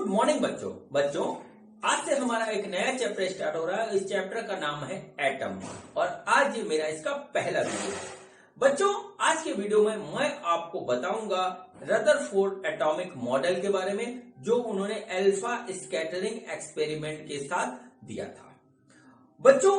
Morning बच्चों आज से हमारा एक नया चैप्टर स्टार्ट हो रहा है। इस चैप्टर का नाम है एटम और आज ये मेरा इसका पहला वीडियो है। बच्चों आज के वीडियो में मैं आपको बताऊंगा रदरफोर्ड एटॉमिक मॉडल के बारे में जो उन्होंने अल्फा स्कैटरिंग एक्सपेरिमेंट के साथ दिया था। बच्चों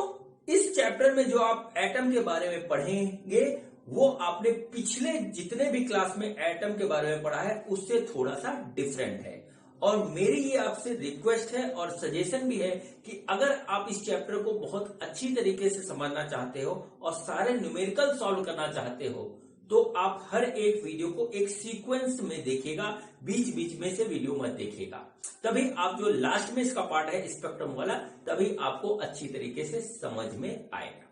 इस चैप्टर में जो आप एटम के बारे में पढ़ेंगे वो आपने पिछले जितने भी क्लास में एटम के बारे में पढ़ा है उससे थोड़ा सा डिफरेंट है। और मेरी ये आपसे रिक्वेस्ट है और सजेशन भी है कि अगर आप इस चैप्टर को बहुत अच्छी तरीके से समझना चाहते हो और सारे न्यूमेरिकल सॉल्व करना चाहते हो तो आप हर एक वीडियो को एक सीक्वेंस में देखिएगा, बीच बीच में से वीडियो मत देखिएगा। तभी आप जो लास्ट में इसका पार्ट है स्पेक्ट्रम वाला तभी आपको अच्छी तरीके से समझ में आएगा।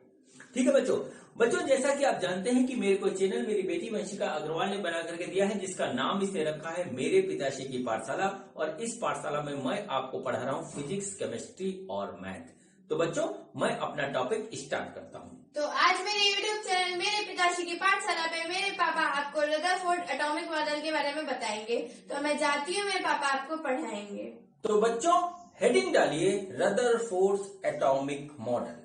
ठीक है बच्चों जैसा कि आप जानते हैं कि मेरे को चैनल मेरी बेटी वंशिका अग्रवाल ने बना करके दिया है जिसका नाम इसे रखा है मेरे पिताश्री की पाठशाला। और इस पाठशाला में मैं आपको पढ़ा रहा हूँ फिजिक्स, केमिस्ट्री और मैथ। तो बच्चों मैं अपना टॉपिक स्टार्ट करता हूँ। तो आज मेरे यूट्यूब चैनल मेरे पिताश्री की पाठशाला में मेरे पापा आपको रदरफोर्ड एटॉमिक मॉडल के बारे में बताएंगे। तो मैं जाती हूँ, मेरे पापा आपको पढ़ाएंगे। तो बच्चों हेडिंग डालिए रदरफोर्ड एटॉमिक मॉडल।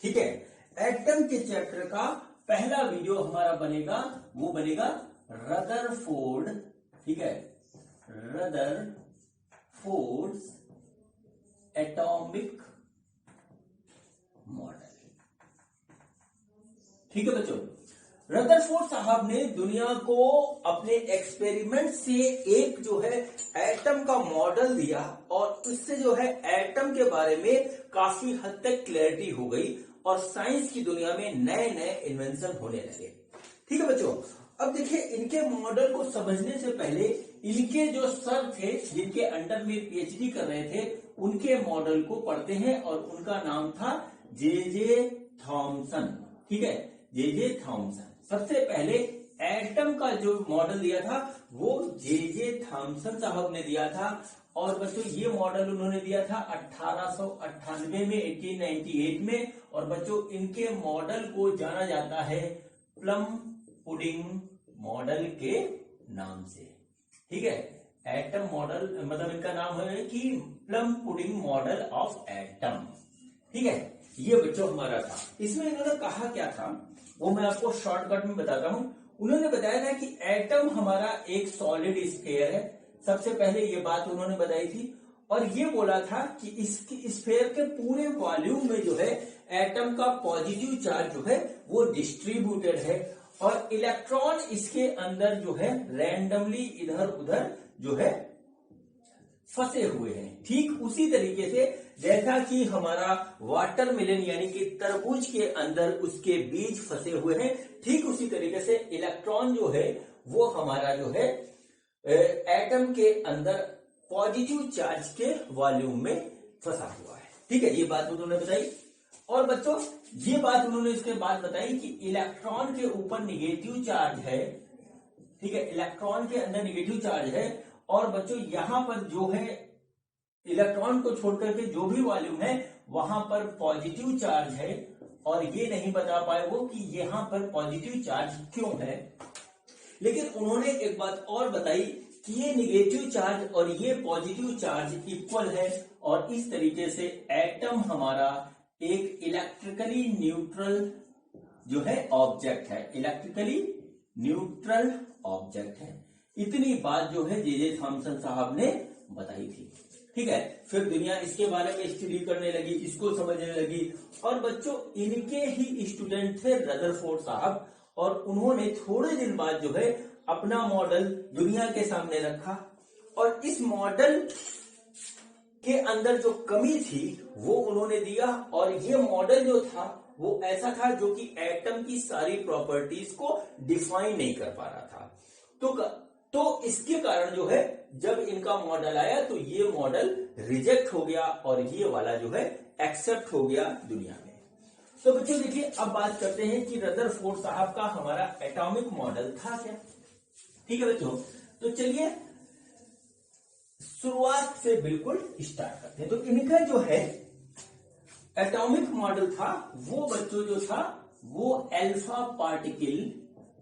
ठीक है, एटम के चैप्टर का पहला वीडियो हमारा बनेगा, वो बनेगा रदरफोर्ड। ठीक है, रदरफोर्ड एटॉमिक मॉडल। ठीक है बच्चों, रदरफोर्ड साहब ने दुनिया को अपने एक्सपेरिमेंट से एक जो है एटम का मॉडल दिया और उससे जो है एटम के बारे में काफी हद तक क्लैरिटी हो गई और साइंस की दुनिया में नए नए इन्वेंशन होने लगे। ठीक है बच्चों, अब देखिए इनके मॉडल को समझने से पहले इनके जो सर थे जिनके अंडर में पीएचडी कर रहे थे उनके मॉडल को पढ़ते हैं और उनका नाम था जे थॉमसन। ठीक है, जे थॉमसन। सबसे पहले एटम का जो मॉडल दिया था वो जे थॉमसन साहब ने दिया था। और बच्चों ये मॉडल उन्होंने दिया था 1898 में, 1898 में। और बच्चों इनके मॉडल को जाना जाता है प्लम पुडिंग मॉडल के नाम से। ठीक है, एटम मॉडल मतलब इनका नाम है कि plum pudding model of atom. ठीक है, ये बच्चों हमारा था। इसमें इन्होंने कहा क्या था वो मैं आपको शॉर्टकट में बताता हूं। उन्होंने बताया था कि एटम हमारा एक सॉलिड स्फीयर है। सबसे पहले ये बात उन्होंने बताई थी और ये बोला था कि इसकी स्फीयर के पूरे वॉल्यूम में जो है एटम का पॉजिटिव चार्ज जो है वो डिस्ट्रीब्यूटेड है और इलेक्ट्रॉन इसके अंदर जो है रैंडमली इधर उधर जो है फंसे हुए हैं। ठीक उसी तरीके से जैसा कि हमारा वाटरमेलन यानी कि तरबूज के अंदर उसके बीज फंसे हुए हैं, ठीक उसी तरीके से इलेक्ट्रॉन जो है वो हमारा जो है एटम के अंदर पॉजिटिव चार्ज के वॉल्यूम में फंसा हुआ है। ठीक है, ये बात उन्होंने बताई। और बच्चों ये बात उन्होंने इसके बाद बताई कि इलेक्ट्रॉन के ऊपर निगेटिव चार्ज है। ठीक है, इलेक्ट्रॉन के अंदर निगेटिव चार्ज है और बच्चों यहां पर जो है इलेक्ट्रॉन को छोड़कर के जो भी वॉल्यूम है वहां पर पॉजिटिव चार्ज है। और ये नहीं बता पाए वो कि यहां पर पॉजिटिव चार्ज क्यों है। लेकिन उन्होंने एक बात और बताई कि ये निगेटिव चार्ज और ये पॉजिटिव चार्ज इक्वल है और इस तरीके से एटम हमारा एक इलेक्ट्रिकली न्यूट्रल जो है ऑब्जेक्ट है, इलेक्ट्रिकली न्यूट्रल ऑब्जेक्ट है। इतनी बात जो है जे थॉमसन साहब ने बताई थी। ठीक है, फिर दुनिया इसके बारे में स्टडी करने लगी, इसको समझने लगी। और बच्चों इनके ही स्टूडेंट थे रदरफोर्ड साहब और उन्होंने थोड़े दिन बाद जो है अपना मॉडल दुनिया के सामने रखा और इस मॉडल के अंदर जो कमी थी वो उन्होंने दिया। और ये मॉडल जो था वो ऐसा था जो कि एटम की सारी प्रॉपर्टीज को डिफाइन नहीं कर पा रहा था। तो इसके कारण जो है जब इनका मॉडल आया तो ये मॉडल रिजेक्ट हो गया और ये वाला जो है एक्सेप्ट हो गया दुनिया में। तो बच्चों देखिए अब बात करते हैं कि रदरफोर्ड साहब का हमारा एटॉमिक मॉडल था क्या। ठीक है बच्चों, तो चलिए शुरुआत से बिल्कुल स्टार्ट करते हैं। तो इनका जो है एटॉमिक मॉडल था वो बच्चों जो था वो अल्फा पार्टिकल,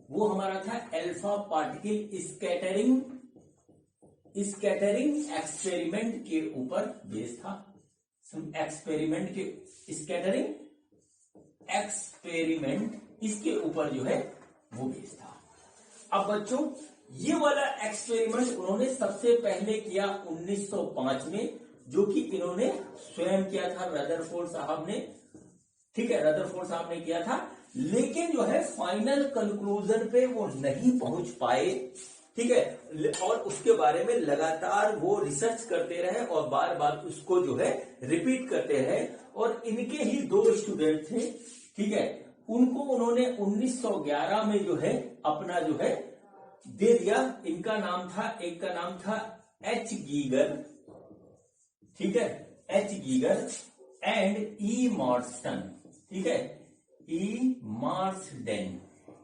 वो हमारा था alpha particle scattering scattering experiment के ऊपर बेस था। एक्सपेरिमेंट के स्कैटरिंग एक्सपेरिमेंट इसके ऊपर जो है वो बेस था। अब बच्चों ये वाला एक्सपेरिमेंट उन्होंने सबसे पहले किया 1905 में, जो कि इन्होंने स्वयं किया था, रदरफोर्ड साहब ने। ठीक है, रदरफोर्ड साहब ने किया था, लेकिन जो है फाइनल कंक्लूजन पे वो नहीं पहुंच पाए। ठीक है, और उसके बारे में लगातार वो रिसर्च करते रहे और बार बार उसको जो है रिपीट करते रहे। और इनके ही दो स्टूडेंट थे, ठीक है, उनको उन्होंने 1911 में जो है अपना जो है दे दिया। इनका नाम था, एक का नाम था एच गीगर, ठीक है, H Geiger and E Marston, ठीक है, ई मार्सडेन।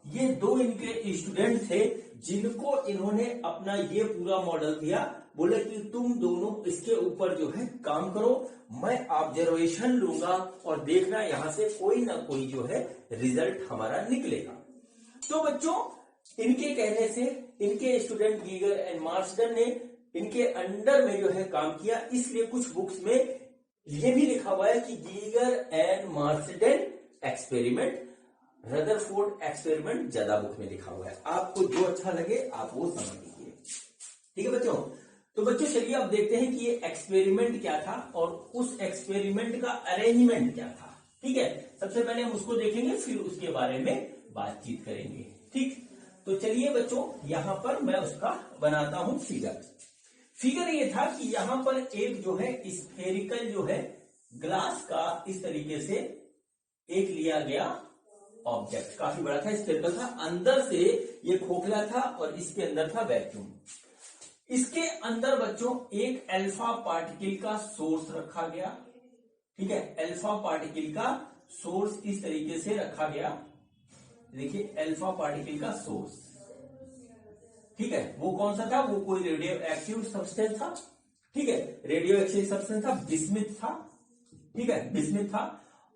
ये दो इनके स्टूडेंट थे जिनको इन्होंने अपना ये पूरा मॉडल दिया। बोले कि तुम दोनों इसके ऊपर जो है काम करो, मैं ऑब्जर्वेशन लूंगा और देखना यहां से कोई ना कोई जो है रिजल्ट हमारा निकलेगा। तो बच्चों इनके कहने से इनके स्टूडेंट गीगर एंड मार्सडन ने इनके अंडर में जो है काम किया। इसलिए कुछ बुक्स में ये भी लिखा हुआ है कि Geiger and Marsden experiment, Rutherford experiment ज्यादा बुक में लिखा हुआ है। आपको जो अच्छा लगे आप वो समझ लीजिए। ठीक है बच्चों, तो बच्चों चलिए अब देखते हैं कि ये एक्सपेरिमेंट क्या था और उस एक्सपेरिमेंट का अरेंजमेंट क्या था। ठीक है, सबसे पहले हम उसको देखेंगे, फिर उसके बारे में बातचीत करेंगे। ठीक, तो चलिए बच्चों यहां पर मैं उसका बनाता हूं फिगर। फिगर ये था कि यहां पर एक जो है स्फेरिकल जो है ग्लास का इस तरीके से एक लिया गया ऑब्जेक्ट, काफी बड़ा था, स्फेरिकल था, अंदर से ये खोखला था और इसके अंदर था वैक्यूम। इसके अंदर बच्चों एक अल्फा पार्टिकल का सोर्स रखा गया। ठीक है, अल्फा पार्टिकल का सोर्स इस तरीके से रखा गया। देखिए अल्फा पार्टिकल का सोर्स, ठीक है, वो कौन सा था, वो कोई रेडियो एक्टिव सब्सटेंस था। ठीक है, रेडियो एक्टिव सब्सटेंस था, बिस्मिथ था। ठीक है, बिस्मिथ था।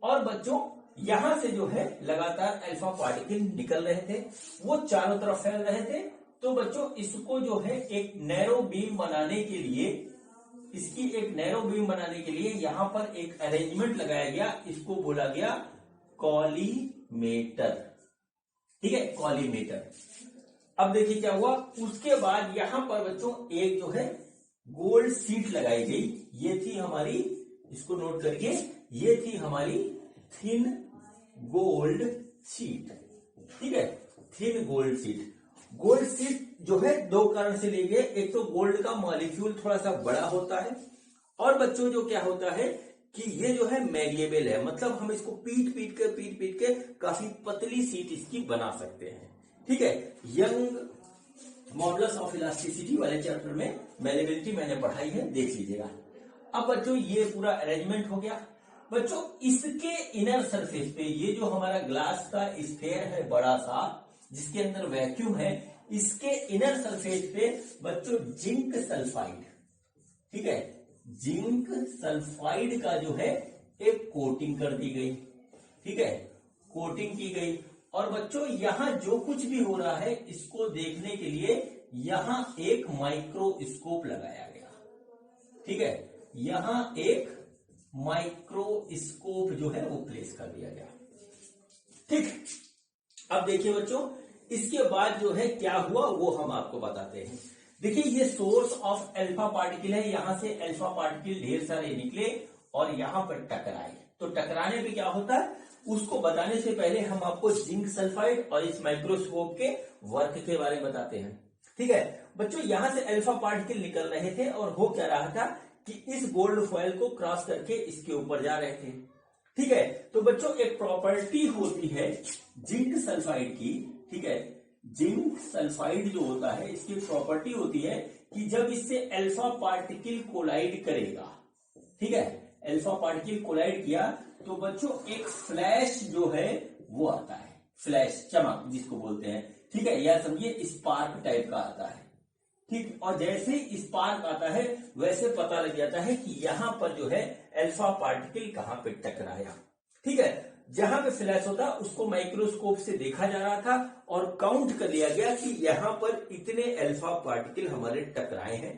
और बच्चों यहां से जो है लगातार अल्फा पार्टिकल निकल रहे थे, वो चारों तरफ फैल रहे थे। तो बच्चों इसको जो है एक नैरो बीम बनाने के लिए, इसकी एक नैरो बीम बनाने के लिए यहां पर एक अरेंजमेंट लगाया गया, इसको बोला गया कॉलीमेटर। ठीक है, कॉलीमेटर। अब देखिए क्या हुआ, उसके बाद यहां पर बच्चों एक जो है गोल्ड शीट लगाई गई। ये थी हमारी, इसको नोट करिए, ये थी हमारी थिन गोल्ड शीट। ठीक है, thin gold sheet. Gold sheet जो है दो कारण से ली गई, एक तो गोल्ड का मॉलिक्यूल थोड़ा सा बड़ा होता है, और बच्चों जो क्या होता है कि ये जो है मैलिएबल है, मतलब हम इसको पीट पीट के काफी पतली शीट इसकी बना सकते हैं। ठीक है, यंग मॉडुलस ऑफ इलास्टिसिटी वाले चैप्टर में मैलिएबिलिटी मैंने पढ़ाई है, देख लीजिएगा। अब बच्चों ये पूरा अरेंजमेंट हो गया। बच्चों इसके इनर सरफेस पे ये जो हमारा ग्लास का स्फेयर है बड़ा सा, जिसके अंदर वैक्यूम है, इसके इनर सरफेस पे बच्चों जिंक सल्फाइड, ठीक है, जिंक सल्फाइड का जो है एक कोटिंग कर दी गई। ठीक है, कोटिंग की गई। और बच्चों यहां जो कुछ भी हो रहा है इसको देखने के लिए यहां एक माइक्रोस्कोप लगाया गया। ठीक है, यहां एक माइक्रोस्कोप जो है वो प्लेस कर दिया गया। ठीक, अब देखिए बच्चों इसके बाद जो है क्या हुआ वो हम आपको बताते हैं। देखिए ये सोर्स ऑफ अल्फा पार्टिकल है, यहां से अल्फा पार्टिकल ढेर सारे निकले और यहां पर टकराए। तो टकराने पे क्या होता है उसको बताने से पहले हम आपको जिंक सल्फाइड और इस माइक्रोस्कोप के वर्क के बारे में बताते हैं। ठीक है बच्चों, यहां से अल्फा पार्टिकल निकल रहे थे और हो क्या रहा था कि इस गोल्ड फॉयल को क्रॉस करके इसके ऊपर जा रहे थे। ठीक है, तो बच्चों एक प्रॉपर्टी होती है जिंक सल्फाइड की। ठीक है, जिंक सल्फाइड जो होता है इसकी प्रॉपर्टी होती है कि जब इससे अल्फा पार्टिकल कोलाइड करेगा, ठीक है, अल्फा पार्टिकल कोलाइड किया तो बच्चों एक फ्लैश जो है वो आता है, फ्लैश चमक जिसको बोलते हैं। ठीक है, या समझिए स्पार्क टाइप का आता है। ठीक, और जैसे ही स्पार्क आता है वैसे पता लग जाता है कि यहां पर जो है अल्फा पार्टिकल कहां पे टकराया। ठीक है, जहां पे फ्लैश होता उसको माइक्रोस्कोप से देखा जा रहा था और काउंट कर लिया गया कि यहां पर इतने अल्फा पार्टिकल हमारे टकराए हैं।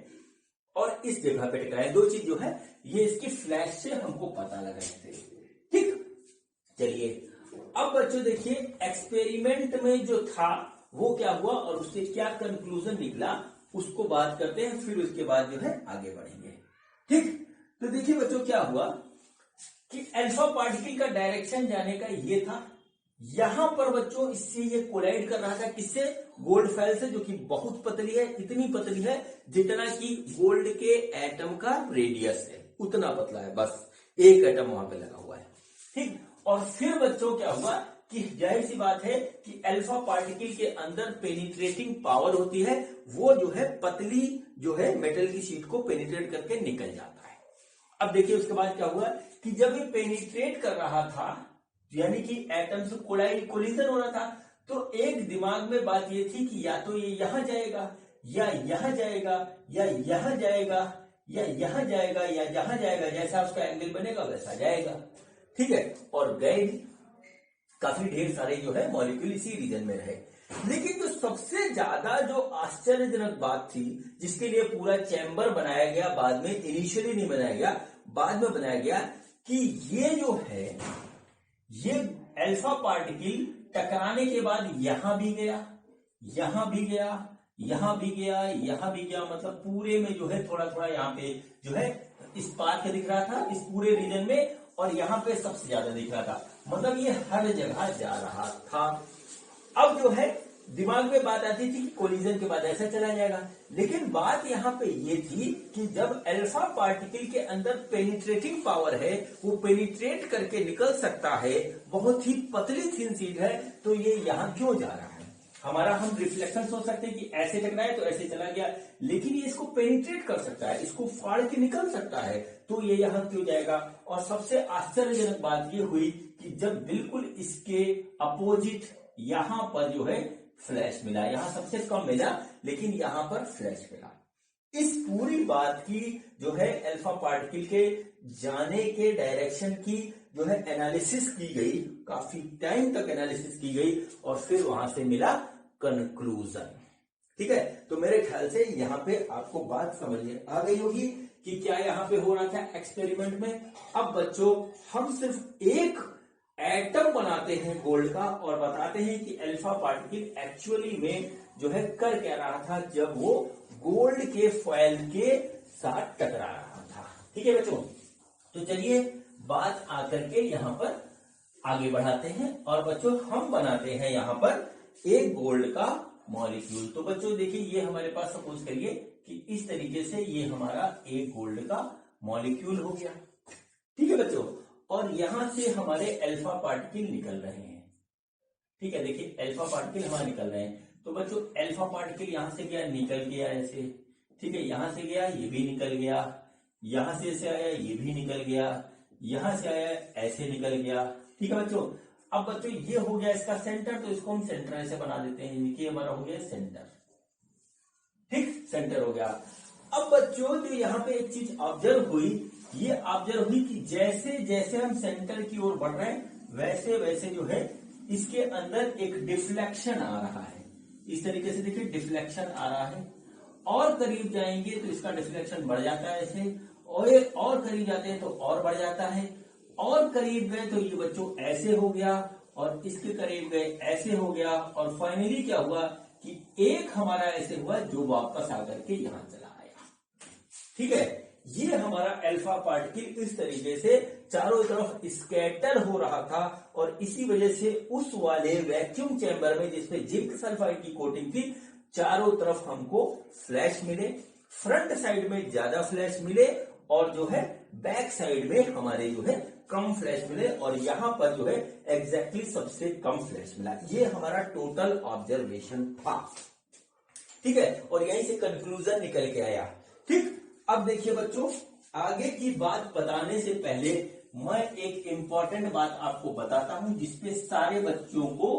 और इस जगह पे टकराए, दो चीज जो है ये इसकी फ्लैश से हमको पता लगा थे। ठीक, चलिए अब बच्चों देखिए एक्सपेरिमेंट में जो था वो क्या हुआ और उससे क्या कंक्लूजन निकला उसको बात करते हैं, फिर उसके बाद जो है आगे बढ़ेंगे। ठीक, तो देखिए बच्चों क्या हुआ कि अल्फा पार्टिकल का डायरेक्शन जाने का ये था, यहां पर बच्चों इससे ये कोलाइड कर रहा था, किससे? गोल्ड फैल से, जो कि बहुत पतली है, इतनी पतली है जितना कि गोल्ड के एटम का रेडियस है, उतना पतला है, बस एक एटम वहां पे लगा हुआ है। ठीक, और फिर बच्चों क्या हुआ कि जाहिर सी बात है कि अल्फा पार्टिकल के अंदर पेनिट्रेटिंग पावर होती है, वो जो है पतली जो है मेटल की शीट को पेनिट्रेट करके निकल जाता है। अब देखिए उसके बाद क्या हुआ कि जब ये पेनिट्रेट कर रहा था, यानी कि एटम से कोलिजन हो रहा था, तो एक दिमाग में बात ये थी कि या तो ये यहां जाएगा या यहां जाएगा या यहां जाएगा या यहां जाएगा या यहां जाएगा, जैसा उसका एंगल बनेगा वैसा जाएगा। ठीक है, और गए काफी ढेर सारे जो है मॉलिक्यूल इसी रीजन में रहे। लेकिन जो सबसे ज्यादा जो आश्चर्यजनक बात थी, जिसके लिए पूरा चैम्बर बनाया गया, बाद में इनिशियली नहीं बनाया गया, बाद में बनाया गया, कि ये जो है ये अल्फा पार्टिकल टकराने के बाद यहां भी गया, यहां भी गया, यहां भी गया, यहां भी गया, मतलब पूरे में जो है थोड़ा थोड़ा यहाँ पे जो है इस पार्ट दिख रहा था, इस पूरे रीजन में, और यहां पे सबसे ज्यादा दिख रहा था, मतलब ये हर जगह जा रहा था। अब जो है दिमाग में बात आती थी कि कोलिजन के बाद ऐसा चला जाएगा, लेकिन बात यहां पे ये थी कि जब अल्फा पार्टिकल के अंदर पेनिट्रेटिंग पावर है, वो पेनिट्रेट करके निकल सकता है, बहुत ही पतली थिन शीट है, तो ये यहां क्यों जा रहा है? हमारा हम रिफ्लेक्शन सोच सकते हैं कि ऐसे टकराए तो ऐसे चला गया, लेकिन ये इसको पेनिट्रेट कर सकता है, इसको फाड़ के निकल सकता है, तो ये यहां क्यों जाएगा? और सबसे आश्चर्यजनक बात ये हुई कि जब बिल्कुल इसके अपोजिट यहां पर जो है फ्लैश मिला, यहां सबसे कम मिला लेकिन यहां पर फ्लैश मिला। इस पूरी बात की जो है अल्फा पार्टिकल के जाने के डायरेक्शन की जो है एनालिसिस की गई, काफी टाइम तक एनालिसिस की गई, और फिर वहां से मिला कंक्लूजन। ठीक है, तो मेरे ख्याल से यहां पे आपको बात समझ में आ गई होगी कि क्या यहां पे हो रहा था एक्सपेरिमेंट में। अब बच्चों हम सिर्फ एक एटम बनाते हैं गोल्ड का और बताते हैं कि अल्फा पार्टिकल एक्चुअली में जो है कर क्या रहा था जब वो गोल्ड के फॉयल के साथ टकरा रहा था। ठीक है बच्चों, तो चलिए बात आकर के यहां पर आगे बढ़ाते हैं, और बच्चों हम बनाते हैं यहां पर एक गोल्ड का मॉलिक्यूल। तो बच्चों देखिए ये हमारे पास सपोज करिए कि इस तरीके से ये हमारा एक गोल्ड का मॉलिक्यूल हो गया। ठीक है बच्चों, और यहां से हमारे अल्फा पार्टिकल निकल रहे हैं। ठीक है, देखिए अल्फा पार्टिकल हमारे निकल रहे हैं, तो बच्चों अल्फा पार्टिकल यहां से गया, निकल गया ऐसे। ठीक है, यहां से गया, ये भी निकल गया, यहां से ऐसे आया, ये भी निकल गया, यहां से आया, ऐसे निकल गया। ठीक है बच्चों, अब बच्चों ये हो गया इसका सेंटर, तो इसको हम सेंटर ऐसे बना देते हैं, ये हमारा हो गया सेंटर। ठीक, सेंटर हो गया। अब बच्चों जो यहाँ पे एक चीज ऑब्जर्व हुई, ये ऑब्जर्व हुई कि जैसे जैसे हम सेंटर की ओर बढ़ रहे हैं वैसे वैसे जो है इसके अंदर एक डिफ्लेक्शन आ रहा है। इस तरीके से देखिए डिफ्लेक्शन आ रहा है, और करीब जाएंगे तो इसका डिफ्लेक्शन बढ़ जाता है ऐसे, और करीब जाते हैं तो और बढ़ जाता है, और करीब गए तो ये बच्चों ऐसे हो गया, और इसके करीब गए ऐसे हो गया, और फाइनली क्या हुआ कि एक हमारा ऐसे हुआ जो वापस आकर के यहां चला आया। ठीक है, ये हमारा अल्फा पार्टिकल इस तरीके से चारों तरफ स्कैटर हो रहा था, और इसी वजह से उस वाले वैक्यूम चैम्बर में जिसपे जिंक सल्फाइड की कोटिंग थी, चारों तरफ हमको फ्लैश मिले, फ्रंट साइड में ज्यादा फ्लैश मिले, और जो है बैक साइड में हमारे जो है कम फ्लैश मिले, और यहां पर जो है एग्जैक्टली सबसे कम फ्लैश मिला। ये हमारा टोटल ऑब्जर्वेशन था। ठीक है, और यहीं से कंक्लूजन निकल के आया। ठीक, अब देखिए बच्चों आगे की बात बताने से पहले मैं एक इंपॉर्टेंट बात आपको बताता हूं जिसपे सारे बच्चों को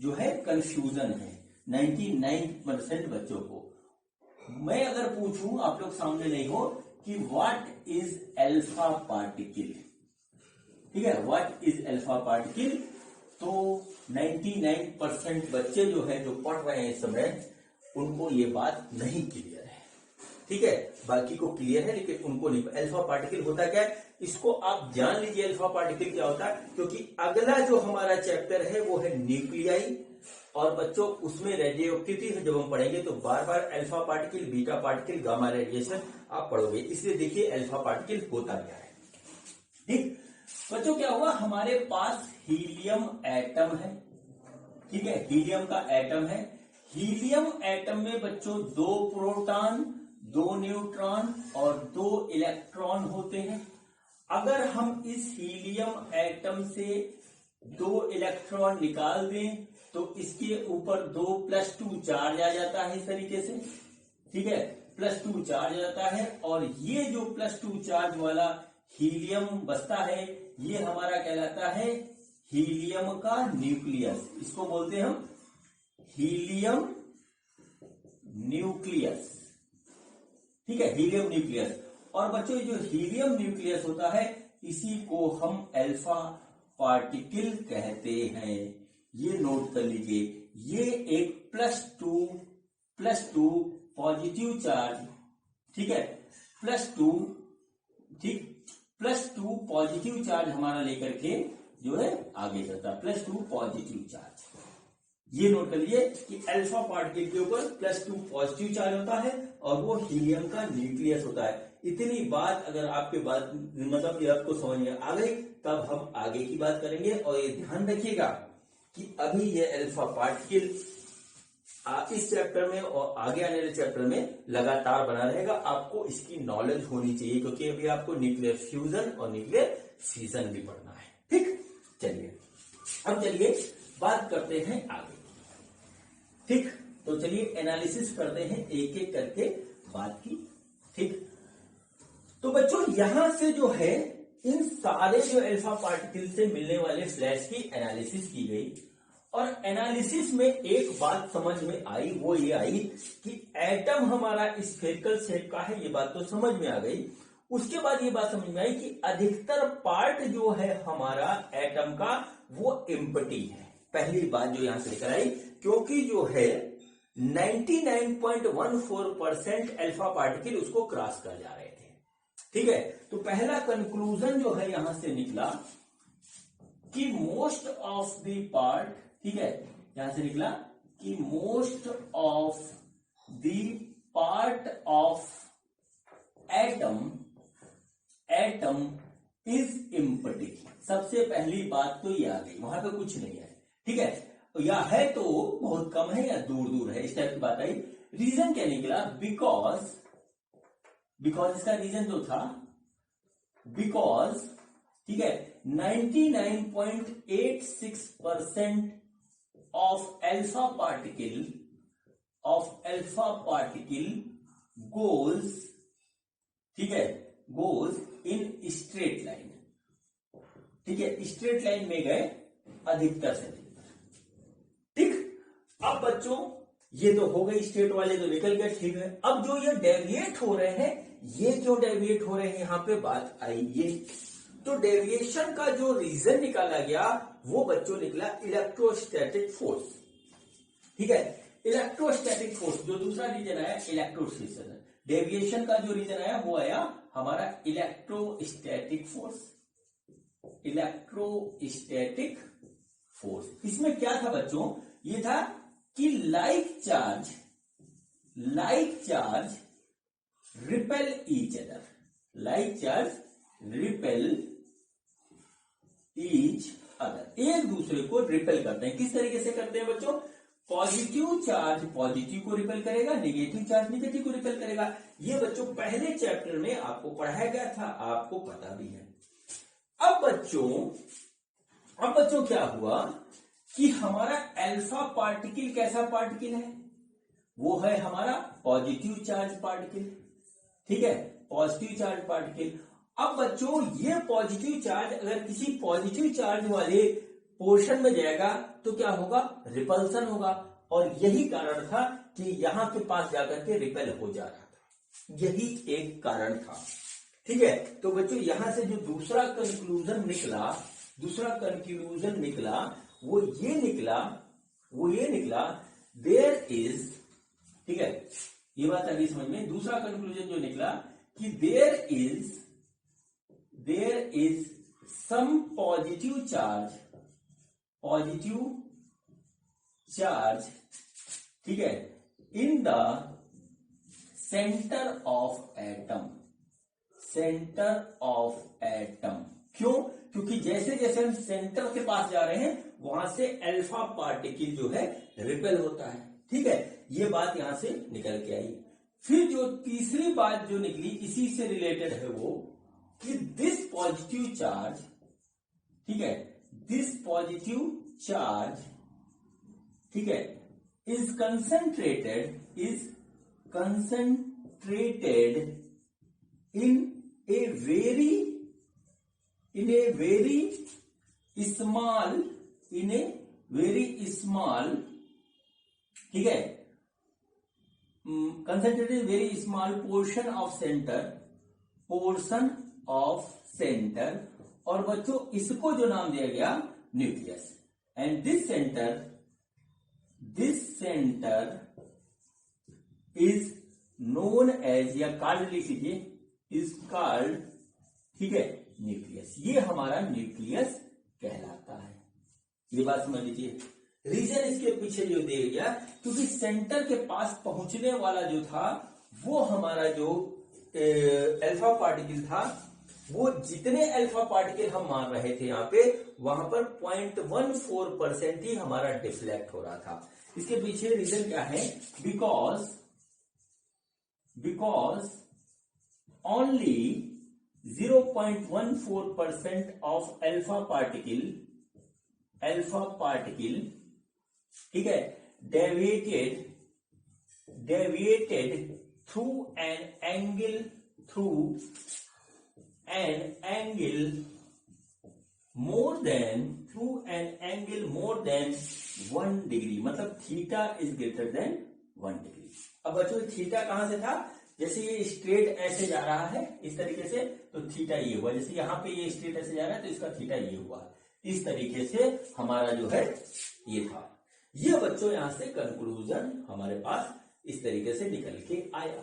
जो है कंफ्यूजन है, 99% बच्चों को। मैं अगर पूछूं, आप लोग सामने नहीं हो, कि व्हाट इज अल्फा पार्टिकल, ठीक है, व्हाट इज अल्फा पार्टिकल, तो 99% बच्चे जो है जो पढ़ रहे हैं इस समय, उनको ये बात नहीं क्लियर है। ठीक है, बाकी को क्लियर है लेकिन उनको नहीं। अल्फा पार्टिकल होता क्या है, इसको आप जान लीजिए अल्फा पार्टिकल क्या होता है, क्योंकि अगला जो हमारा चैप्टर है वो है न्यूक्लियाई, और बच्चों उसमें रेडियो एक्टिविटी जब हम पढ़ेंगे तो बार बार alpha particle, beta particle, gamma radiation आप पढ़ोगे, इसलिए देखिए अल्फा पार्टिकल होता क्या है। ठीक बच्चों, क्या हुआ, हमारे पास हीलियम एटम है, ठीक है, हीलियम का एटम है। हीलियम एटम में बच्चों 2 प्रोटॉन, 2 न्यूट्रॉन और 2 इलेक्ट्रॉन होते हैं। अगर हम इस हीलियम एटम से 2 इलेक्ट्रॉन निकाल दें तो इसके ऊपर 2+2 चार्ज आ जाता है इस तरीके से, ठीक है, +2 चार्ज आ जाता है, और ये जो +2 चार्ज वाला हीलियम बचता है ये हमारा कहलाता है हीलियम का न्यूक्लियस। इसको बोलते हैं हम हीलियम न्यूक्लियस, ठीक है, हीलियम न्यूक्लियस। और बच्चों जो हीलियम न्यूक्लियस होता है इसी को हम अल्फा पार्टिकल कहते हैं। ये नोट कर लीजिए, ये एक +2 पॉजिटिव चार्ज, ठीक है, +2, ठीक, +2 पॉजिटिव चार्ज हमारा लेकर के जो है आगे चलता है, +2 पॉजिटिव चार्ज। ये नोट कर लीजिए कि अल्फा पार्टिकल के ऊपर +2 पॉजिटिव चार्ज होता है और वो हीलियम का न्यूक्लियस होता है। इतनी बात अगर आपके बात मतलब ये आपको समझ में आ गई तब हम आगे की बात करेंगे। और ये ध्यान रखिएगा कि अभी ये अल्फा पार्टिकल इस चैप्टर में और आगे आने वाले चैप्टर में लगातार बना रहेगा, आपको इसकी नॉलेज होनी चाहिए, क्योंकि अभी आपको न्यूक्लियर फ्यूजन और न्यूक्लियर फिशन भी पढ़ना है। ठीक, चलिए अब चलिए बात करते हैं आगे। ठीक, तो चलिए एनालिसिस करते हैं एक एक करके बात की। ठीक, तो बच्चों यहां से जो है इन सारे जो अल्फा पार्टिकल से मिलने वाले फ्लैश की एनालिसिस की गई, और एनालिसिस में एक बात समझ में आई, वो ये आई कि एटम हमारा स्फेरिकल शेप का है, ये बात तो समझ में आ गई। उसके बाद ये बात समझ में आई कि अधिकतर पार्ट जो है हमारा एटम का वो एम्प्टी है। पहली बात जो यहां से लेकर आई, क्योंकि जो है 99.14% अल्फा पार्टिकल उसको क्रॉस कर जा रहे थे। ठीक है, तो पहला कंक्लूजन जो है यहां से निकला कि मोस्ट ऑफ द पार्ट, ठीक है, यहां से निकला कि most of the part of atom is empty. सबसे पहली बात तो ये आ गई, वहां पे कुछ नहीं है, ठीक है, या है तो बहुत कम है या दूर दूर है, इस टाइप की बात आई। रीजन क्या निकला, बिकॉज इसका रीजन जो था बिकॉज, ठीक है, 99.86% ऑफ अल्फा पार्टिकल गोल्स, ठीक है, गोल्स इन स्ट्रेट लाइन, ठीक है, स्ट्रेट लाइन में गए अधिकतर से अधिकतर। ठीक, अब बच्चों ये तो हो गई, स्ट्रेट वाले तो निकल गए, ठीक है। अब जो ये डेविएट हो रहे हैं, ये क्यों डेविएट हो रहे हैं, यहां पे बात आई। ये तो डेविएशन का जो रीजन निकाला गया वो बच्चों निकला इलेक्ट्रोस्टैटिक फोर्स, ठीक है, इलेक्ट्रोस्टैटिक फोर्स। जो दूसरा रीजन आया इलेक्ट्रोस्टेशन, डेविएशन का जो रीजन आया वो आया हमारा इलेक्ट्रोस्टैटिक फोर्स। इसमें क्या था बच्चों, ये था कि like charge repel each other, एक दूसरे को रिपेल करते हैं। किस तरीके से करते हैं बच्चों, पॉजिटिव चार्ज पॉजिटिव को रिपेल करेगा, नेगेटिव चार्ज नेगेटिव को रिपेल करेगा। ये बच्चों पहले चैप्टर में आपको पढ़ाया गया था, आपको पता भी है। अब बच्चों क्या हुआ कि हमारा अल्फा पार्टिकल कैसा पार्टिकल है, वो है हमारा पॉजिटिव चार्ज पार्टिकल, ठीक है, पॉजिटिव चार्ज पार्टिकल। अब बच्चों ये पॉजिटिव चार्ज अगर किसी पॉजिटिव चार्ज वाले पोर्शन में जाएगा तो क्या होगा, रिपल्सन होगा, और यही कारण था कि यहां के पास जाकर के रिपेल हो जा रहा था, यही एक कारण था। ठीक है, तो बच्चों यहां से जो दूसरा कंक्लूजन निकला वो ये निकला देयर इज, ठीक है, ये बात अभी समझ में। दूसरा कंक्लूजन जो निकला कि there is some positive charge, ठीक है, in the centre of atom. क्यों? क्योंकि जैसे जैसे हम सेंटर के पास जा रहे हैं वहां से अल्फा पार्टिकल जो है रिपेल होता है, ठीक है। ये बात यहां से निकल के आई। फिर जो तीसरी बात जो निकली इसी से रिलेटेड है वो कि दिस पॉजिटिव चार्ज, ठीक है, दिस पॉजिटिव चार्ज, ठीक है, is concentrated in a very small, ठीक है, concentrated in very small portion of center, और बच्चों इसको जो नाम दिया गया nucleus. And this centre is known as, या कॉल्ड लिख लीजिए, इज कॉल्ड, ठीक है, न्यूक्लियस। ये हमारा न्यूक्लियस कहलाता है। ये बात समझ लीजिए। रीजन इसके पीछे जो दिया गया, क्योंकि सेंटर के पास पहुंचने वाला जो था वो हमारा जो अल्फा पार्टिकल था, वो जितने अल्फा पार्टिकल हम मान रहे थे यहाँ पे, वहां पर 0.14% ही हमारा डिफ्लेक्ट हो रहा था। इसके पीछे रीजन क्या है? Because only 0.14% of alpha particle, ठीक है, deviated through an angle more than 1 degree, मतलब theta is greater than 1 degree. अब बच्चों थीटा कहां से था? जैसे ये स्ट्रेट ऐसे जा रहा है इस तरीके से, तो थीटा ये हुआ। जैसे यहाँ पे ये स्ट्रेट ऐसे जा रहा है तो इसका थीटा ये हुआ। इस तरीके से हमारा जो है ये था। ये बच्चों यहां से कंक्लूजन हमारे पास इस तरीके से निकल के आया,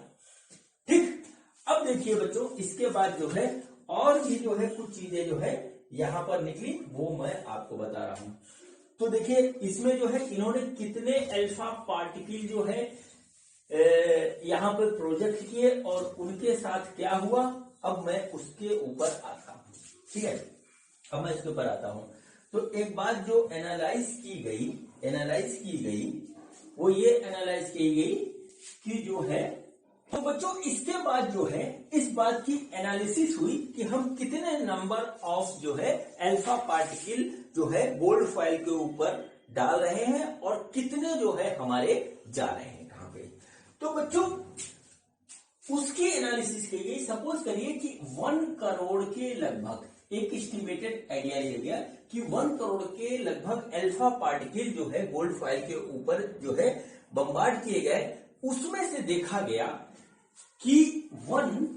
ठीक। अब देखिए बच्चों, इसके बाद जो है और भी जो है कुछ चीजें जो है यहां पर निकली, वो मैं आपको बता रहा हूं। तो देखिए इसमें जो है इन्होंने कितने अल्फा पार्टिकल जो है यहां पर प्रोजेक्ट किए और उनके साथ क्या हुआ, अब मैं उसके ऊपर आता हूं, ठीक है। अब मैं इसके ऊपर आता हूं। तो एक बात जो एनालाइज की गई वो ये एनालाइज की गई कि जो है, तो बच्चों इसके बाद जो है इस बात की एनालिसिस हुई कि हम कितने नंबर ऑफ जो है अल्फा पार्टिकल जो है गोल्ड फॉइल के ऊपर डाल रहे हैं और कितने जो है हमारे जा रहे हैं कहां पे। तो बच्चों उसकी एनालिसिस की गई। सपोज करिए कि 1 करोड़ के लगभग, एक एस्टिमेटेड आइडिया लिया गया कि 1 करोड़ के लगभग अल्फा पार्टिकल जो है गोल्ड फॉइल के ऊपर जो है बम्बार्ड किए गए। उसमें से देखा गया कि 1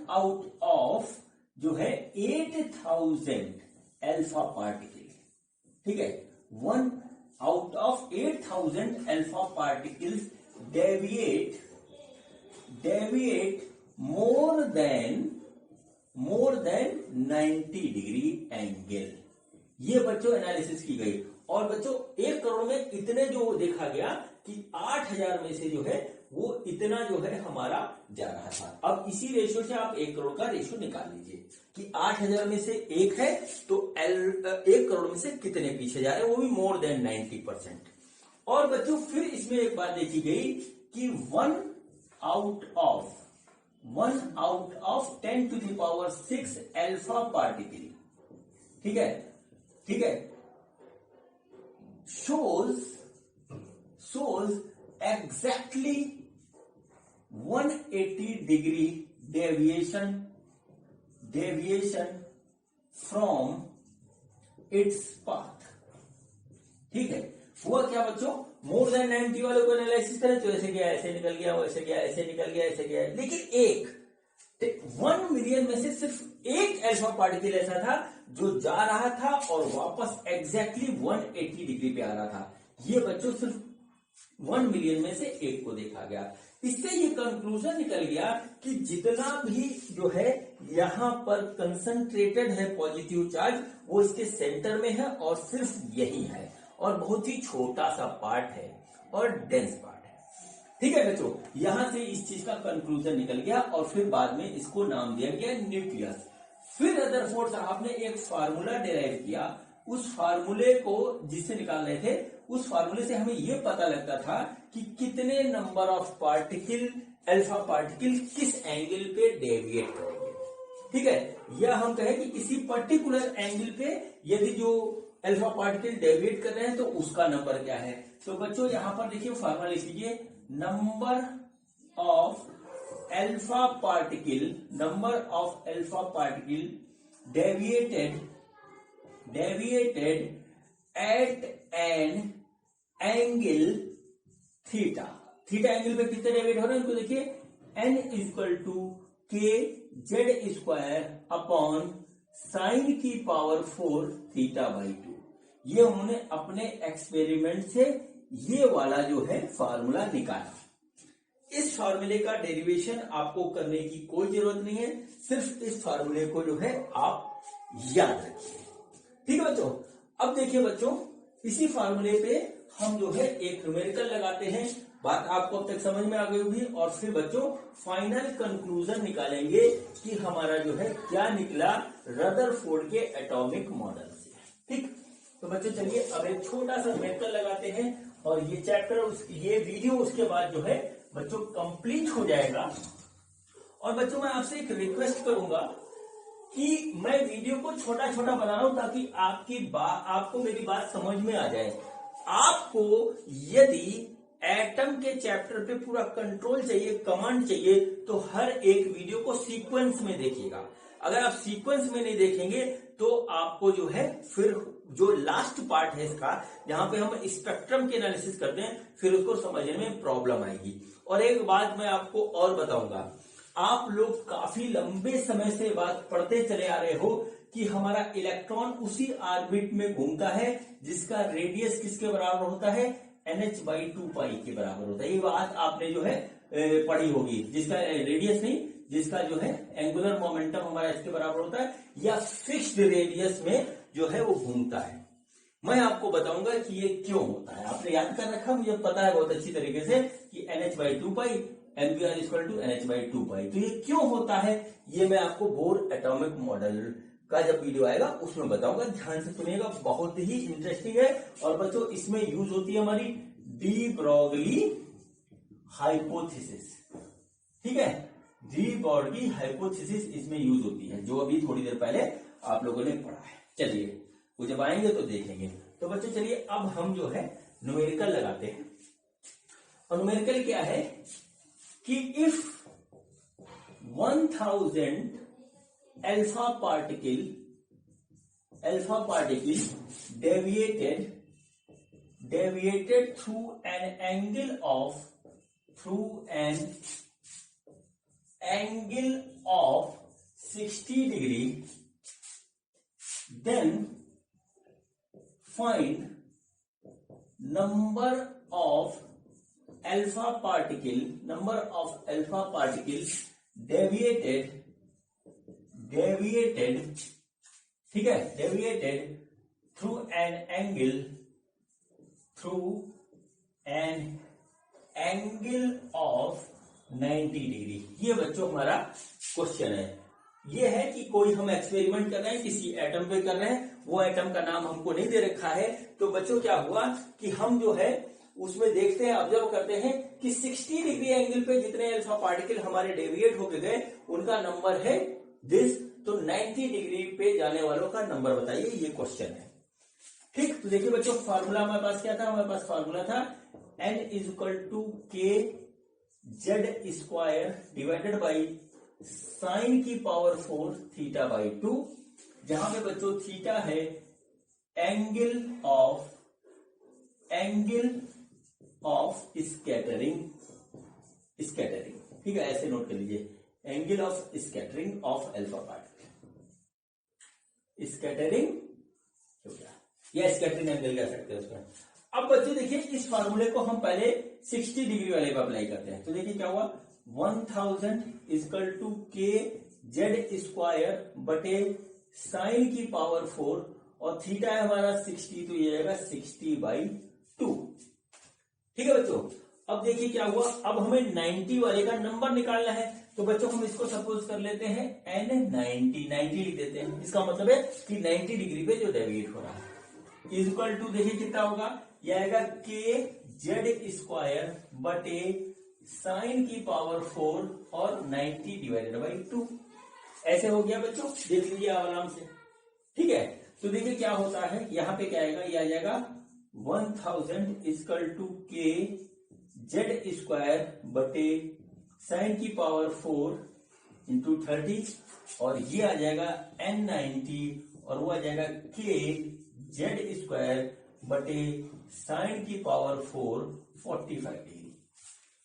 आउट ऑफ जो है 8000 अल्फा पार्टिकल, ठीक है, 1 out of 8000 alpha particles deviate more than 90 degree angle. ये बच्चों एनालिसिस की गई। और बच्चों 1 करोड़ में इतने जो देखा गया कि 8000 में से जो है वो इतना जो है हमारा जा रहा था। अब इसी रेशियो से आप 1 करोड़ का रेशियो निकाल लीजिए कि 8000 में से 1 है तो 1 करोड़ में से कितने पीछे जा रहे हैं, वो भी मोर देन 90%। और बच्चों फिर इसमें एक बात देखी गई कि 1 आउट ऑफ 10⁶ अल्फा पार्टिकल, ठीक है, shows exactly 180 degree deviation from its path, ठीक है। हुआ क्या बच्चों, मोर देन 90 वालों को एनालिसिस करें तो ऐसे गया, ऐसे निकल गया, वैसे गया, ऐसे निकल गया, ऐसे गया, लेकिन 1 मिलियन में से सिर्फ एक अल्फा पार्टिकल ऐसा था जो जा रहा था और वापस एग्जैक्टली 180 डिग्री पे आ रहा था। ये बच्चों सिर्फ 1 मिलियन में से एक को देखा गया। इससे ये कंक्लूजन निकल गया कि जितना भी जो है यहां पर कंसंट्रेटेड है पॉजिटिव चार्ज वो इसके सेंटर में है और सिर्फ यही है और बहुत ही छोटा सा पार्ट है और डेंस पार्ट है। ठीक है बच्चों, यहां से इस चीज का कंक्लूजन निकल गया और फिर बाद में इसको नाम दिया गया न्यूक्लियस। फिर रदरफोर्ड साहब ने एक फार्मूला डिराइव किया, उस फार्मूले को जिससे निकाल रहे थे, उस फार्मूले से हमें यह पता लगता था कि कितने number of particle alpha particle किस एंगल पे डेविएट करेंगे। ठीक है, या हम कहें कि किसी पर्टिकुलर एंगल पे यदि जो अल्फा पार्टिकल डेविएट कर रहे हैं तो उसका नंबर क्या है। तो बच्चों यहां पर देखिए फार्मूला लिख लीजिए, number of alpha particle deviated at an angle theta. Theta angle पे कितने डेविएट हो रहे हैं उनको देखिए, n equal to K Z square upon sine की पावर 4 थीटा बाई 2। ये उन्होंने अपने एक्सपेरिमेंट से ये वाला जो है फार्मूला निकाला। इस फार्मूले का डेरिवेशन आपको करने की कोई जरूरत नहीं है, सिर्फ इस फार्मूले को जो है आप याद रखिए। ठीक है बच्चों, अब देखिए बच्चों, इसी फार्मूले पे हम जो है एक न्यूमेरिकल लगाते हैं। बात आपको अब तक समझ में आ गई होगी और फिर बच्चों फाइनल कंक्लूजन निकालेंगे कि हमारा जो है क्या निकला रदरफोर्ड के एटॉमिक मॉडल से। ठीक, तो बच्चों चलिए अब एक छोटा सा न्यूमेरिकल लगाते हैं और ये चैप्टर ये वीडियो उसके बाद जो है बच्चों कंप्लीट हो जाएगा। और बच्चों मैं आपसे एक रिक्वेस्ट करूंगा कि मैं वीडियो को छोटा छोटा बना रहा हूं ताकि आपको मेरी बात समझ में आ जाए। आपको यदि एटम के चैप्टर पे पूरा कंट्रोल चाहिए, कमांड चाहिए, तो हर एक वीडियो को सीक्वेंस में देखिएगा। अगर आप सीक्वेंस में नहीं देखेंगे तो आपको जो है फिर जो लास्ट पार्ट है इसका, जहां पे हम स्पेक्ट्रम की एनालिसिस करते हैं, फिर उसको समझने में प्रॉब्लम आएगी। और एक बात मैं आपको और बताऊंगा, आप लोग काफी लंबे समय से बात पढ़ते चले आ रहे हो कि हमारा इलेक्ट्रॉन उसी ऑर्बिट में घूमता है जिसका रेडियस किसके बराबर होता है, NH/2 के बराबर होता है। ये बात आपने जो है पढ़ी होगी, जिसका रेडियस नहीं, जिसका जो है एंगुलर मोमेंटम हमारा इसके बराबर होता है या फिक्स्ड रेडियस में जो है वो घूमता है। मैं आपको बताऊंगा कि ये क्यों होता है। आपने याद कर रखा, मुझे पता है बहुत अच्छी तरीके से कि NH/2 NBR = NH/2। तो ये क्यों होता है ये मैं आपको बोर एटॉमिक मॉडल का जब वीडियो आएगा उसमें बताऊंगा। ध्यान से सुनिएगा, बहुत ही इंटरेस्टिंग है। और बच्चों इसमें यूज होती है हमारी डी ब्रॉगली हाइपोथेसिस। ठीक है, डी ब्रॉगली हाइपोथेसिस इसमें यूज होती है, जो अभी थोड़ी देर पहले आप लोगों ने पढ़ा है। चलिए वो जब आएंगे तो देखेंगे। तो बच्चों चलिए अब हम जो है न्यूमेरिकल लगाते हैं। और न्यूमेरिकल क्या है कि if 1000 alpha particle deviated through an angle of 60 degree, then find number of alpha particles deviated, ठीक है, deviated through an angle of 90 degree. ये बच्चों हमारा क्वेश्चन है। ये है कि कोई हम एक्सपेरिमेंट कर रहे हैं, किसी एटम पे कर रहे हैं, वो एटम का नाम हमको नहीं दे रखा है। तो बच्चों क्या हुआ कि हम जो है उसमें देखते हैं, ऑब्जर्व करते हैं कि 60 डिग्री एंगल पे जितने अल्फा पार्टिकल हमारे डेविएट होके गए उनका नंबर है दिस। तो 90 डिग्री पे जाने वालों का नंबर बताइए, ये क्वेश्चन है। ठीक, तो देखिए बच्चों फार्मूला हमारे पास क्या था, हमारे पास फार्मूला था N = K Z² divided by sine की पावर 4 θ/2, जहां पे बच्चों थीटा है एंगल ऑफ स्कैटरिंग। ठीक है, ऐसे नोट कर लीजिए, angle of scattering of alpha particle. Scattering हो गया या स्कैटरिंग एंगल कह सकते हैं उसका। अब बच्चों देखिए इस फार्मूले को हम पहले 60 डिग्री वाले पे अप्लाई करते हैं। तो देखिए क्या हुआ, 1000 equal to K Z square बटे साइन की पावर 4 और थीटा है हमारा 60, तो ये आएगा 60/2। ठीक है बच्चों, अब देखिए क्या हुआ, अब हमें 90 वाले का नंबर निकालना है। तो बच्चों हम इसको सपोज कर लेते हैं n90 लिख देते हैं। इसका मतलब है कि 90 डिग्री पे जो डेविएट हो रहा है इक्वल टू, देखिए कितना होगा, यह आएगा के जेड स्क्वायर बटे साइन की पावर 4 और 90/2। ऐसे हो गया बच्चों, देख लीजिए आराम से। ठीक है, तो देखिए क्या होता है, यहां पे क्या आएगा, यह आ जाएगा 1000 equal to K Z square बटे साइन की पावर 4 इंटू 30 और ये आ जाएगा n90 और वो आ जाएगा के जेड स्क्वायर बटे साइन की पावर 4 45 डिग्री।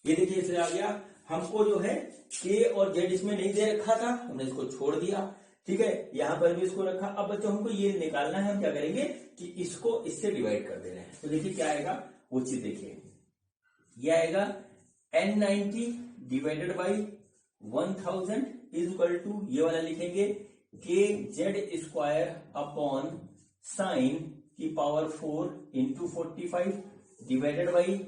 ये देखिए इससे आ गया, हमको जो है के और जेड इसमें नहीं दे रखा था, हमने इसको छोड़ दिया। ठीक है, यहां पर भी इसको रखा। अब बच्चों हमको ये निकालना है, हम क्या करेंगे कि इसको इससे डिवाइड कर दे रहे हैं। तो देखिए क्या आएगा वो चीज देखिए, ये आएगा n90 divided by 1000 is equal to, ये वाला लिखेंगे K Z square upon sine की power 4 into 45 divided by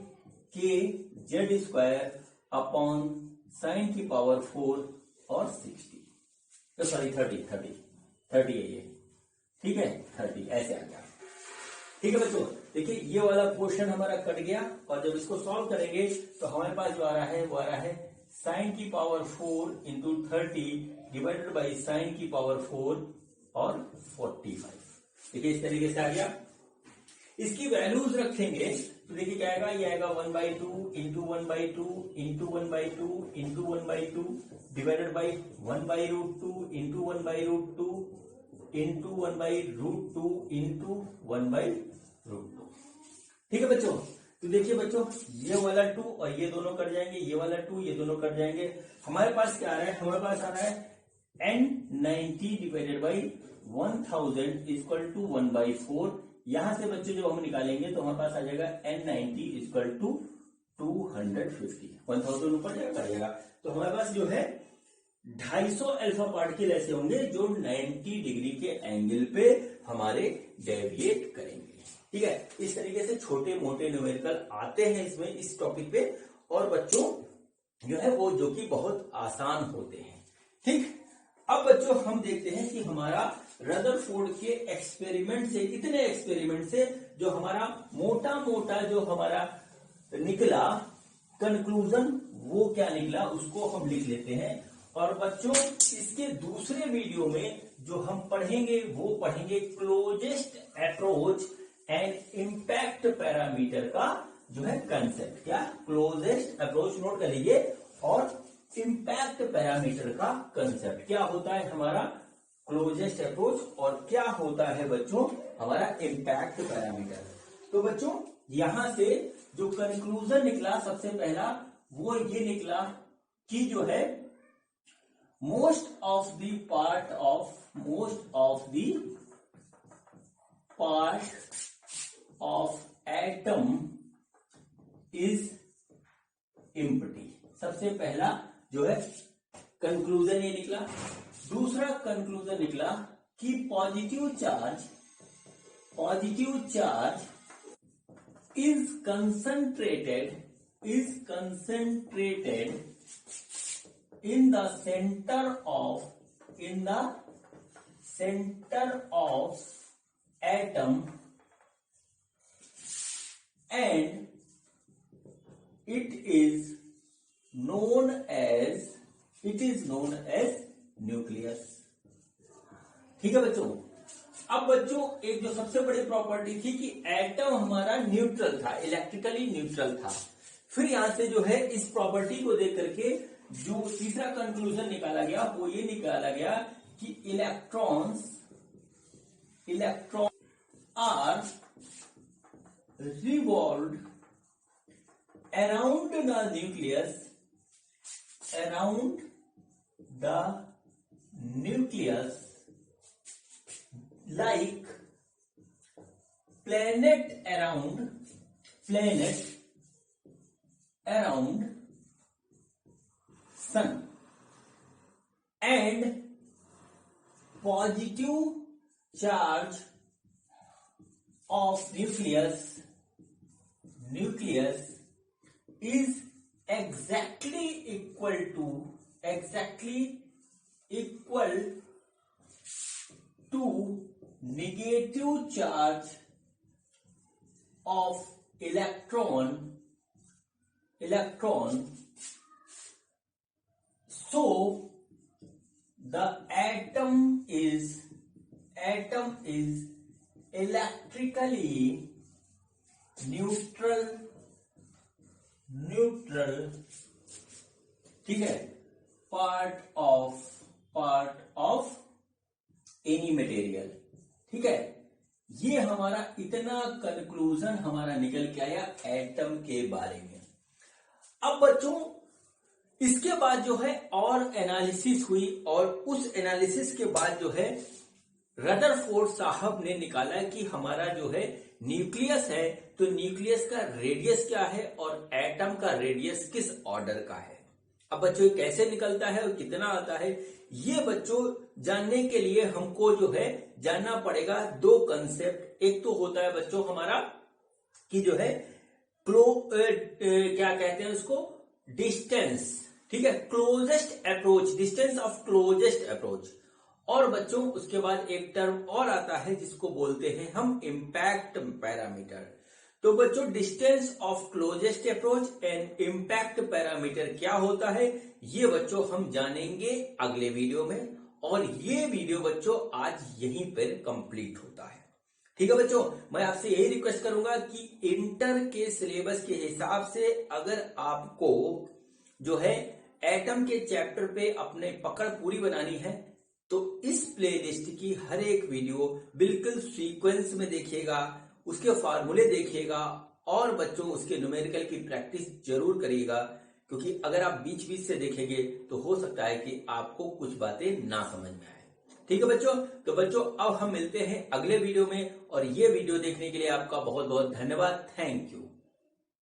K Z square upon sine की पावर 4 और 60, तो सॉरी 30 है ये। ठीक है, 30 ऐसे आ गया। ठीक है बच्चों, देखिए ये वाला क्वेश्चन हमारा कट गया और जब इसको सॉल्व करेंगे तो हमारे पास जो आ रहा है वो आ रहा है साइन की power 4 into 30 divided by sine की पावर 4 और 45। देखिए इस तरीके से आ गया। इसकी वैल्यूज रखेंगे तो देखिए क्या आएगा, ये आएगा 1/2 into 1/2 into 1/2 into 1/2 divided by 1/√2 into 1/√2 into 1/√2 into 1/√2। ठीक है बच्चों, तो देखिए बच्चों ये वाला 2 और ये दोनों कट जाएंगे, ये वाला 2 ये दोनों कट जाएंगे। हमारे पास क्या आ रहा है, हमारे पास आ रहा है n90 divided by 1000 equal to 1/4। यहां से बच्चों जब हम निकालेंगे तो हमारे पास आ जाएगा n90 इक्वल टू 250। 1000 ऊपर जाएगा, तो हमारे पास जो है 250 अल्फा पार्टिकल ऐसे होंगे जो 90 डिग्री के एंगल पे हमारे डेविएट करेंगे। ठीक है, इस तरीके से छोटे मोटे न्यूमेरिकल आते हैं इसमें, इस टॉपिक पे, और बच्चों जो है वो जो कि बहुत आसान होते हैं। ठीक, अब बच्चों हम देखते हैं कि हमारा रदरफोर्ड के एक्सपेरिमेंट से, कितने एक्सपेरिमेंट से जो हमारा मोटा मोटा जो हमारा निकला कंक्लूजन, वो क्या निकला उसको हम लिख लेते हैं। और बच्चों इसके दूसरे वीडियो में जो हम पढ़ेंगे वो पढ़ेंगे closest approach and impact parameter का जो है कंसेप्ट। क्या, क्लोजेस्ट अप्रोच नोट कर लीजिए, और इम्पैक्ट पैरामीटर का कंसेप्ट क्या होता है हमारा क्लोजेस्ट अप्रोच और क्या होता है बच्चों हमारा इम्पैक्ट पैरामीटर। तो बच्चों यहां से जो कंक्लूजन निकला सबसे पहला वो ये निकला कि जो है most of the part of atom is empty. सबसे पहला जो है कंक्लूजन ये निकला। दूसरा कंक्लूजन निकला कि positive charge is concentrated in the center of atom and it is known as nucleus. ठीक है बच्चों, अब बच्चों एक जो सबसे बड़ी प्रॉपर्टी थी कि एटम हमारा न्यूट्रल था, इलेक्ट्रिकली न्यूट्रल था। फिर यहां से जो है इस प्रॉपर्टी को देख करके जो तीसरा कंक्लूजन निकाला गया वो ये निकाला गया कि electron are revolved around the nucleus like planet around sun and positive charge of nucleus is exactly equal to negative charge of electron. So the atom is electrically neutral, ठीक है, पार्ट ऑफ एनी मटेरियल। ठीक है, ये हमारा इतना conclusion हमारा निकल के आया एटम के बारे में। अब बच्चों इसके बाद जो है और एनालिसिस हुई और उस एनालिसिस के बाद जो है रदरफोर्ड साहब ने निकाला कि हमारा जो है न्यूक्लियस है, तो न्यूक्लियस का रेडियस क्या है और एटम का रेडियस किस ऑर्डर का है। अब बच्चों कैसे निकलता है और कितना आता है, ये बच्चों जानने के लिए हमको जो है जानना पड़ेगा दो कंसेप्ट। एक तो होता है बच्चों हमारा कि जो है क्या कहते हैं उसको, डिस्टेंस, ठीक है, closest approach, distance of closest approach. और बच्चों उसके बाद एक टर्म और आता है जिसको बोलते हैं हम इम्पैक्ट पैरामीटर। तो बच्चों distance of closest approach and impact parameter क्या होता है, ये बच्चों हम जानेंगे अगले वीडियो में। और ये वीडियो बच्चों आज यहीं पर कंप्लीट होता है। ठीक है बच्चों, मैं आपसे यही रिक्वेस्ट करूंगा कि इंटर के सिलेबस के हिसाब से अगर आपको जो है एटम के चैप्टर पे अपने पकड़ पूरी बनानी है तो इस प्लेलिस्ट की हर एक वीडियो बिल्कुल सीक्वेंस में देखिएगा, उसके फार्मूले देखिएगा और बच्चों उसके न्यूमेरिकल की प्रैक्टिस जरूर करिएगा, क्योंकि अगर आप बीच बीच से देखेंगे तो हो सकता है कि आपको कुछ बातें ना समझ में आए। ठीक है बच्चों, तो बच्चों अब हम मिलते हैं अगले वीडियो में और ये वीडियो देखने के लिए आपका बहुत बहुत धन्यवाद। Thank you.